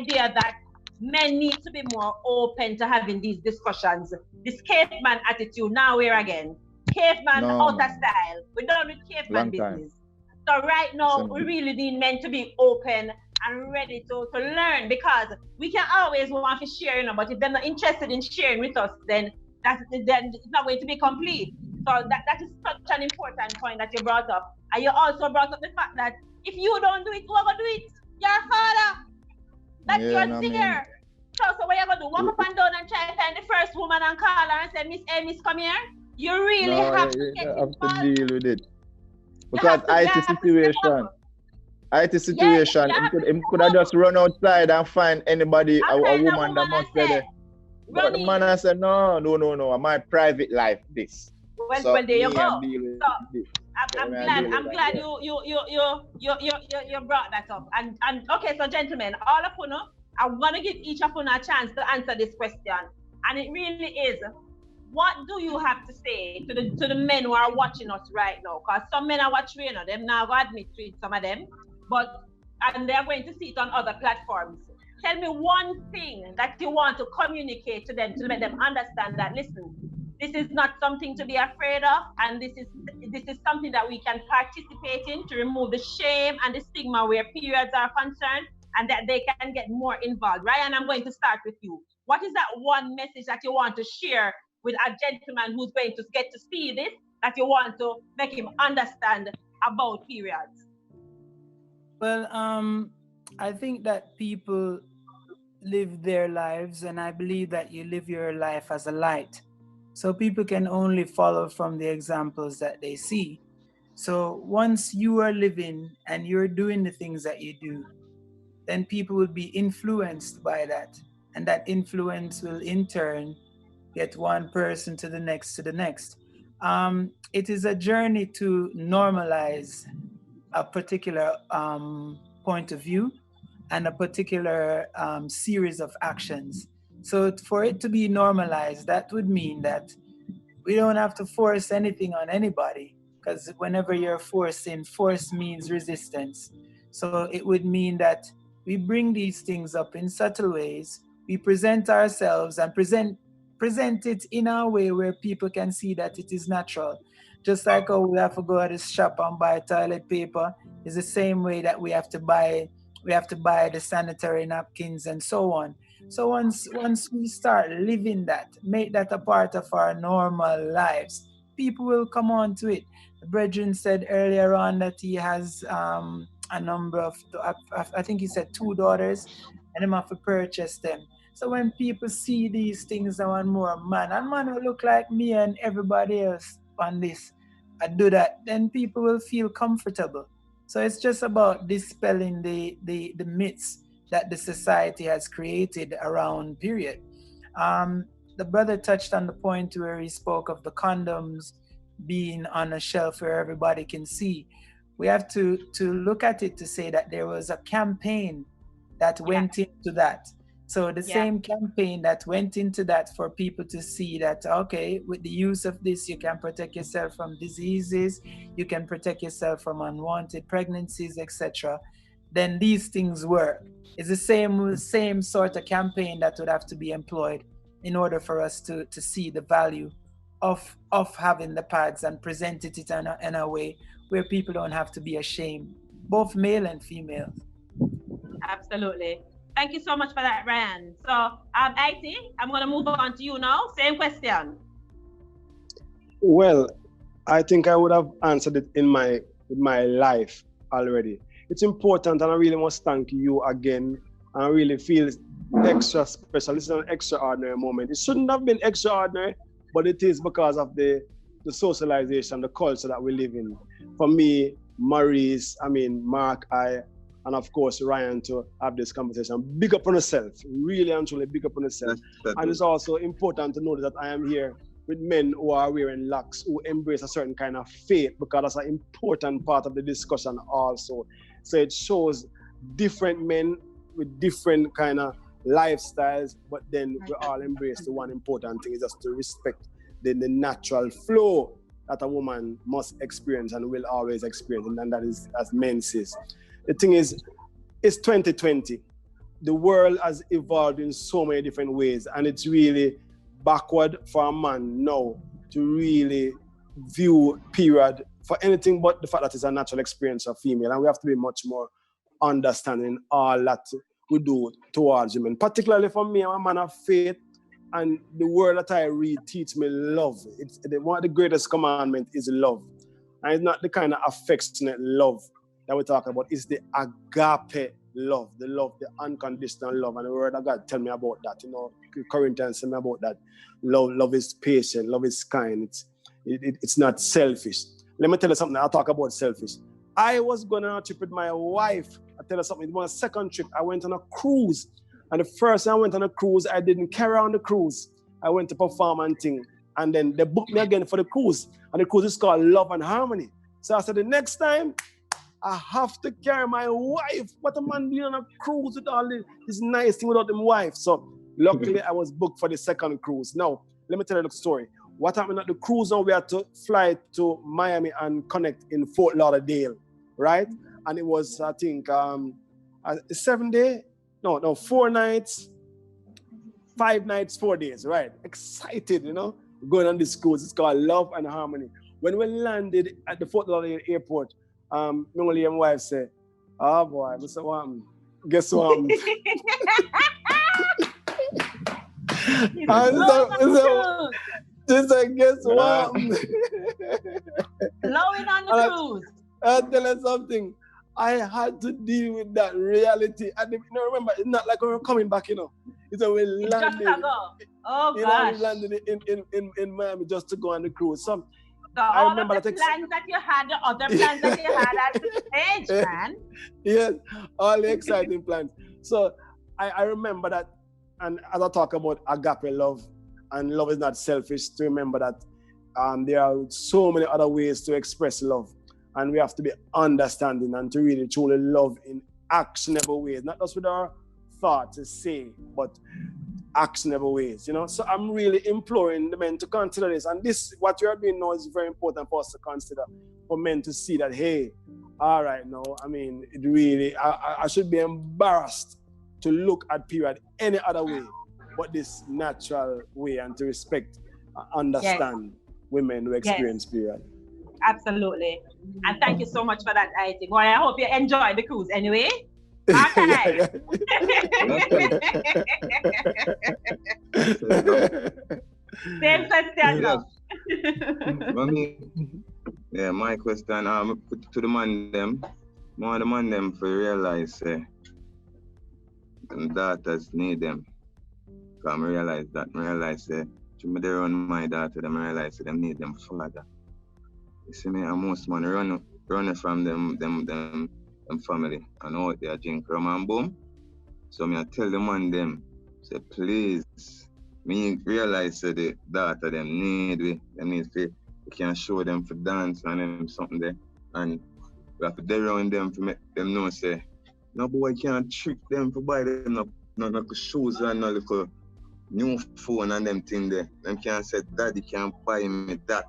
idea that men need to be more open to having these discussions. This caveman attitude, now we're again. Caveman out of style. We're done with caveman business. So right now, we really need men to be open and ready to learn, because we can always want to share, but if they're not interested in sharing with us, then it's not going to be complete. So that is such an important point that you brought up. And you also brought up the fact that if you don't do it, who will do it? Your father. That's your dear. So what you're going to do? Walk up and down and try to find the first woman and call her and say, Miss, come here. You really have to get involved. Have to deal with it. Because IT situation, he could have just run outside and find anybody, a woman that must be there. But the man has said, no, my private life, this. Well, there you go. So I'm glad you brought that up. And okay, so gentlemen, all of you know, I'm gonna give each of you a chance to answer this question. And it really is, what do you have to say to the men who are watching us right now? Because some men are watching, them now go admit to it, some of them, and they're going to see it on other platforms. Tell me one thing that you want to communicate to them to make them understand that, listen, this is not something to be afraid of, and this is something that we can participate in to remove the shame and the stigma where periods are concerned, and that they can get more involved. Ryan, I'm going to start with you. What is that one message that you want to share with a gentleman who's going to get to see this, that you want to make him understand about periods? Well, I think that people live their lives, and I believe that you live your life as a light. So people can only follow from the examples that they see. So once you are living and you're doing the things that you do, then people will be influenced by that. And that influence will in turn get one person to the next, to the next. It is a journey to normalize a particular point of view and a particular series of actions. So for it to be normalized, that would mean that we don't have to force anything on anybody, because whenever you're forcing, force means resistance. So it would mean that we bring these things up in subtle ways. We present ourselves and present it in a way where people can see that it is natural. Just like how we have to go to the shop and buy toilet paper, is the same way that we have to buy the sanitary napkins and so on. So once we start living that, make that a part of our normal lives, people will come on to it. The brethren said earlier on that he has a number of, I think he said 2 daughters, and him have to purchase them. So when people see these things now and more, man will look like me and everybody else on this, I do that, then people will feel comfortable. So it's just about dispelling the myths that the society has created around period. The brother touched on the point where he spoke of the condoms being on a shelf where everybody can see. We have to look at it to say that there was a campaign that went into that. So the same campaign that went into that for people to see that, okay, with the use of this, you can protect yourself from diseases, you can protect yourself from unwanted pregnancies, etc. Then these things work. It's the same sort of campaign that would have to be employed in order for us to see the value of having the pads and present it in a way where people don't have to be ashamed, both male and female. Absolutely. Thank you so much for that, Ryan. So, IT, I'm going to move on to you now. Same question. Well, I think I would have answered it in my life already. It's important, and I really must thank you again. I really feel extra special. This is an extraordinary moment. It shouldn't have been extraordinary, but it is because of the socialization, the culture that we live in. For me, Maurice, Mark, and of course Ryan, to have this conversation. Big up on yourself, really and truly big up on yourself. And it's also important to know that I am here with men who are wearing locks, who embrace a certain kind of faith, because that's an important part of the discussion also. So it shows different men with different kind of lifestyles, but then we all embrace the one important thing is just to respect the natural flow that a woman must experience and will always experience, and that is as men says. The thing is, it's 2020. the world has evolved in so many different ways, and it's really backward for a man now to really view period for anything but the fact that it's a natural experience of female, and we have to be much more understanding in all that we do towards women. Particularly for me, I'm a man of faith, and the word that I read teach me love. One of the greatest commandments is love, and it's not the kind of affectionate love that we talk about. It's the agape love, the unconditional love, and the word of God tell me about that. You know, Corinthians tell me about that. Love is patient, love is kind. It's not selfish. Let me tell you something. I'll talk about selfish. I was going on a trip with my wife. I'll tell you something. It was my second trip. I went on a cruise. And the first time I went on a cruise, I didn't carry on the cruise. I went to perform and thing. And then they booked me again for the cruise. And the cruise is called Love and Harmony. So I said, the next time, I have to carry my wife. What a man doing on a cruise with all this nice thing without his wife. So luckily, I was booked for the second cruise. Now, let me tell you the story. What happened at the cruise now, we had to fly to Miami and connect in Fort Lauderdale, right? And it was, I think, 7 days, no, 4 nights, 5 nights, 4 days, right? Excited, you know, going on this cruise. It's called Love and Harmony. When we landed at the Fort Lauderdale airport, normally my wife said, oh boy, Mr. Wham, guess what? Just like, guess what? Blowing on the cruise. I'll tell you something. I had to deal with that reality. And you know, remember, it's not like we were coming back, you know. It's when we landed. Oh, you gosh. know, we landed in Miami just to go on the cruise. So I remember the plans that you had, the other plans that you had at the stage, man. Yes, all the exciting plans. So I remember that, and as I talk about agape love, and love is not selfish, to remember that there are so many other ways to express love. And we have to be understanding and to really truly love in actionable ways, not just with our thoughts to say, but actionable ways, you know. So I'm really imploring the men to consider this. And this, what you're doing now, is very important for us to consider, for men to see that, hey, all right, no, I mean, it really, I should be embarrassed to look at period any other way but this natural way, and to respect, understand women who experience period. Absolutely. And thank you so much for that, I think. Well, I hope you enjoy the cruise anyway. Okay. Same question. Yeah, my question to the man them. More the man them for realize them daughters need them. Because I realize that to they run my daughter, them realize them need them father. You see me, and most man run from them family. And out there drink rum and boom. So me I tell the man them, say please, me realize that the daughter them need we can show them for dance and them something there. And we have to dey around them to make them know say, no boy can't trick them to buy them no shoes and no little new phone and them thing there. Them can't say daddy can't buy me that.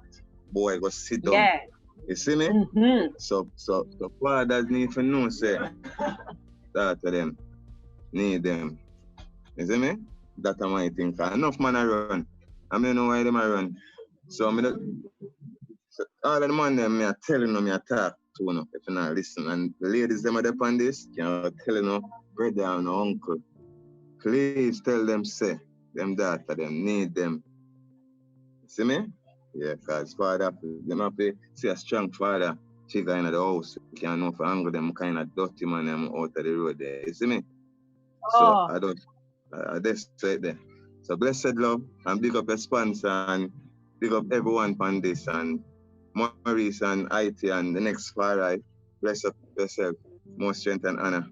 Boy go sit down. Yeah. You see me? Mm-hmm. So fathers need to know say that them need them. You see me? That's my thing. Enough man I run. I mean know why them I run. So all of the man them me are telling them me I talk to you know, if you not listen. And the ladies them are upon this, can tell you no brother and uncle. Please tell them say them daughter them need them. See me? Yeah, because father, them have to see a strong father figure in the house. You can't know for anger them kind of dirty man them out of the road there. You see me? So I just say it there. So blessed love and big up your sponsor and big up everyone on this and Maurice and IT and the next far right. Bless up yourself. More strength and honor.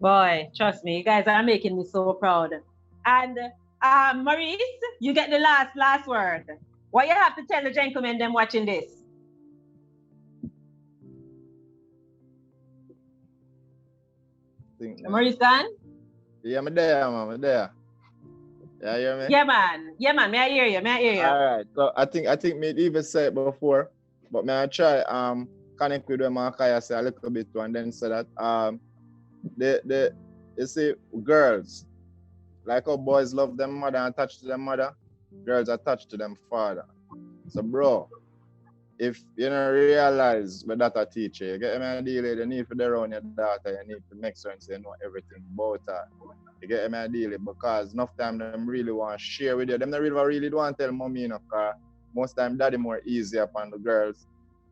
Boy, trust me, you guys are making me so proud. And Maurice, you get the last word. What you have to tell the gentlemen them watching this? Maurice gone? Yeah, I'm there, man. I'm there. Yeah, you hear me? Yeah, man. May I hear you? All right. So I think me even said it before, but may I try connect with them and say a little bit too, and then say that you see, girls, like how boys love them mother and attached to them mother, girls attached to them father. So bro, if you don't realize what that a teacher, you get me idea, you need to around your daughter, you need to make sure you know everything about her. You get me idea, because enough time them really want to share with you. Them don't really want to tell mommy, you know, because most time daddy more easy upon the girls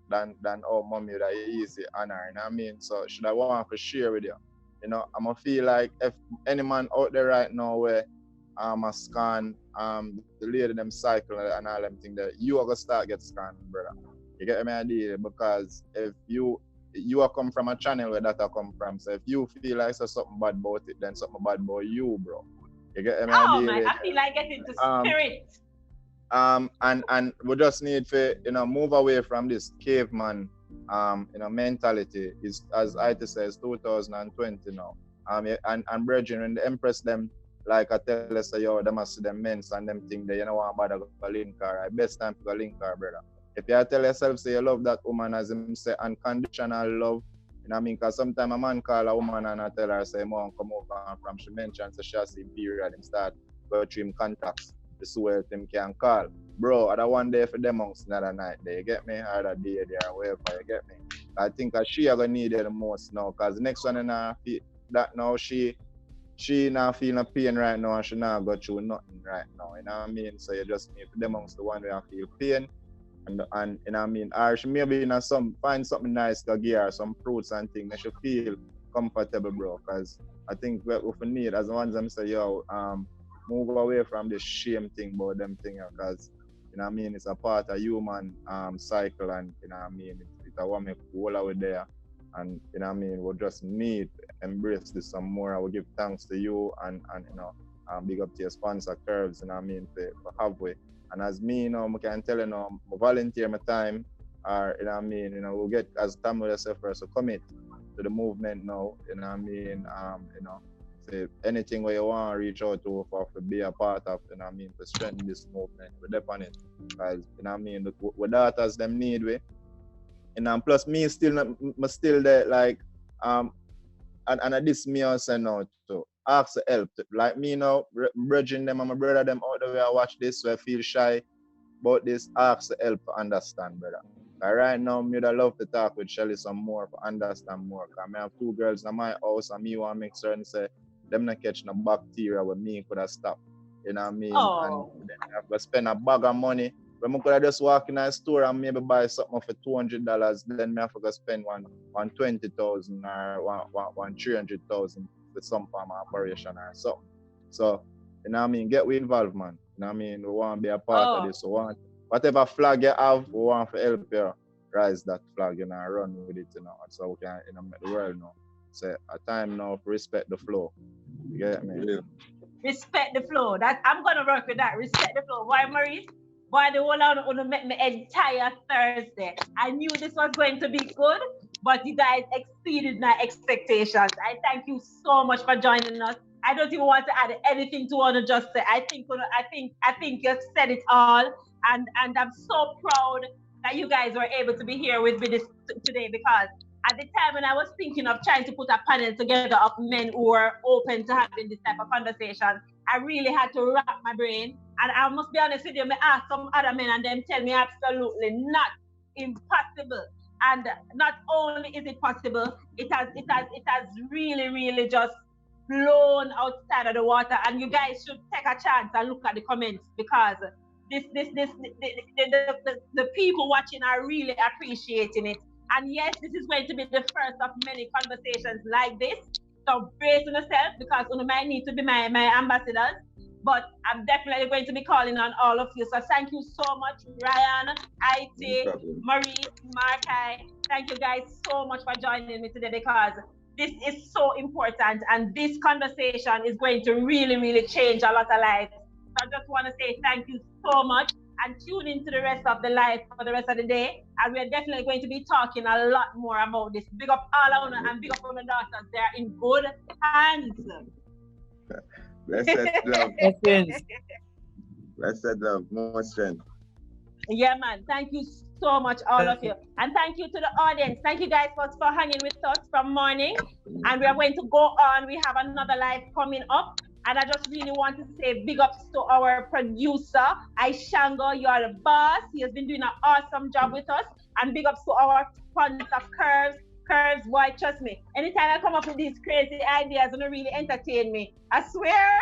than oh mommy that easy on her, you know what I mean? So should I want to share with you? You know, I'm gonna feel like if any man out there right now where a scan the lady them cycle and all them things that you are gonna start get scanned, brother. You get my idea? Because if you are come from a channel where that I come from, so if you feel like there's something bad about it, then something bad about you, bro. You get my idea? Man, I feel like getting to spirit. And we just need to, you know, move away from this caveman you know, mentality. Is, as IT says, 2020 now. And brethren, when the Empress them, like I tell us, yo, they must see them men's and them thing that you know want about to go link her. Right? Best time to go link her, brother. If you tell yourself, say you love that woman as him say unconditional love, you know what I mean? Because sometimes a man call a woman and I tell her, say, Mom, come over from she mentioned, so she has the period and start go through him contacts. The swear him can call. Bro, I don't one day for them amongst another night there, you get me? Or that day there, wherever, you get me? I think she are gonna need it the most now, because the next one in her that now she not feeling pain right now and she not go through nothing right now, you know what I mean? So you just need for them amongst the one where feel pain and you know what I mean? Or she maybe in find something nice to give her, some fruits and things that she feel comfortable, bro. Because I think what we need as the ones them say, yo, move away from this shame thing about them thing, because you know what I mean, it's a part of human cycle, and you know what I mean, it's a woman all over there, and you know what I mean, we just need to embrace this some more. I will give thanks to you and you know, big up to your sponsor Curves, you know what I mean, for halfway. And as me, you know, I can tell you know, I volunteer my time, or you know what I mean, you know, we'll get as time with yourself first to commit to the movement now, you know what I mean, you know. Say anything where you want to reach out to for be a part of, you know what I mean, to strengthen this movement, we're depend on it. Because, you know what I mean, the daughters them need we. And plus me still there, like, and this me also now to ask for help. Like me now, bridging them and my brother them out the way I watch this, so I feel shy about this, ask for help to understand, brother. Right now, me would love to talk with Shelly some more to understand more. Because I have 2 girls in my house and me want to make certain say them not catch no bacteria with me could have stopped. You know what I mean? Oh. And then I have to spend a bag of money. When I could have just walk in a store and maybe buy something for $200, then I have to spend one $20,000 or one $300,000 with some form of operation or something. So, you know what I mean? Get we involved, man. You know what I mean? We want to be a part of this. We want whatever flag you have, we want to help you rise that flag, you know, and run with it, you know, so we can, you know, make the world know. So a time now to respect the flow. You get me? Yeah. Respect the flow. That I'm gonna work with that. Respect the flow. Why, Maurice? Why the whole out gonna make me entire Thursday? I knew this was going to be good, but you guys exceeded my expectations. I thank you so much for joining us. I don't even want to add anything to what I just said. I think you said it all, and I'm so proud that you guys were able to be here with me today, because at the time when I was thinking of trying to put a panel together of men who were open to having this type of conversation, I really had to wrap my brain. And I must be honest with you, I asked some other men and them tell me absolutely not impossible. And not only is it possible, it has really, really just blown outside of the water. And you guys should take a chance and look at the comments, because the people watching are really appreciating it. And yes, this is going to be the first of many conversations like this. So brace yourself, because you might need to be my ambassadors. But I'm definitely going to be calling on all of you. So thank you so much, Ryan, IT, Maurice, Marki. Thank you guys so much for joining me today, because this is so important. And this conversation is going to really, really change a lot of lives. So I just want to say thank you so much, and tune into the rest of the live for the rest of the day. And we're definitely going to be talking a lot more about this. Big up all our and big up on the daughters. They're in good hands. Blessed love. Yes. Blessed love. More strength. Yeah, man. Thank you so much, all of you. And thank you to the audience. Thank you guys for hanging with us from morning. And we are going to go on. We have another live coming up. And I just really want to say big ups to our producer, Aishango. You are the boss. He has been doing an awesome job with us. And big ups to our sponsor, Curves, boy, trust me. Anytime I come up with these crazy ideas, it's gonna really entertain me. I swear.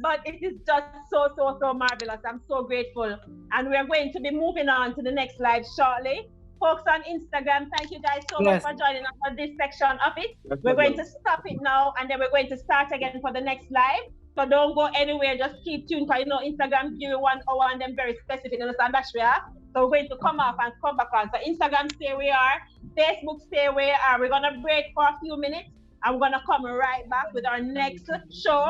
But it is just so marvelous. I'm so grateful. And we're going to be moving on to the next live shortly. Folks on Instagram, thank you guys so much for joining us for this section of it. We're going to stop it now, and then we're going to start again for the next live. So don't go anywhere, just keep tuned, because you know Instagram give you 1 hour and then very specific, you understand that's where. So we're going to come off and come back on. So Instagram, stay where we are. Facebook, stay where we are. We're gonna break for a few minutes. I'm gonna come right back with our next show.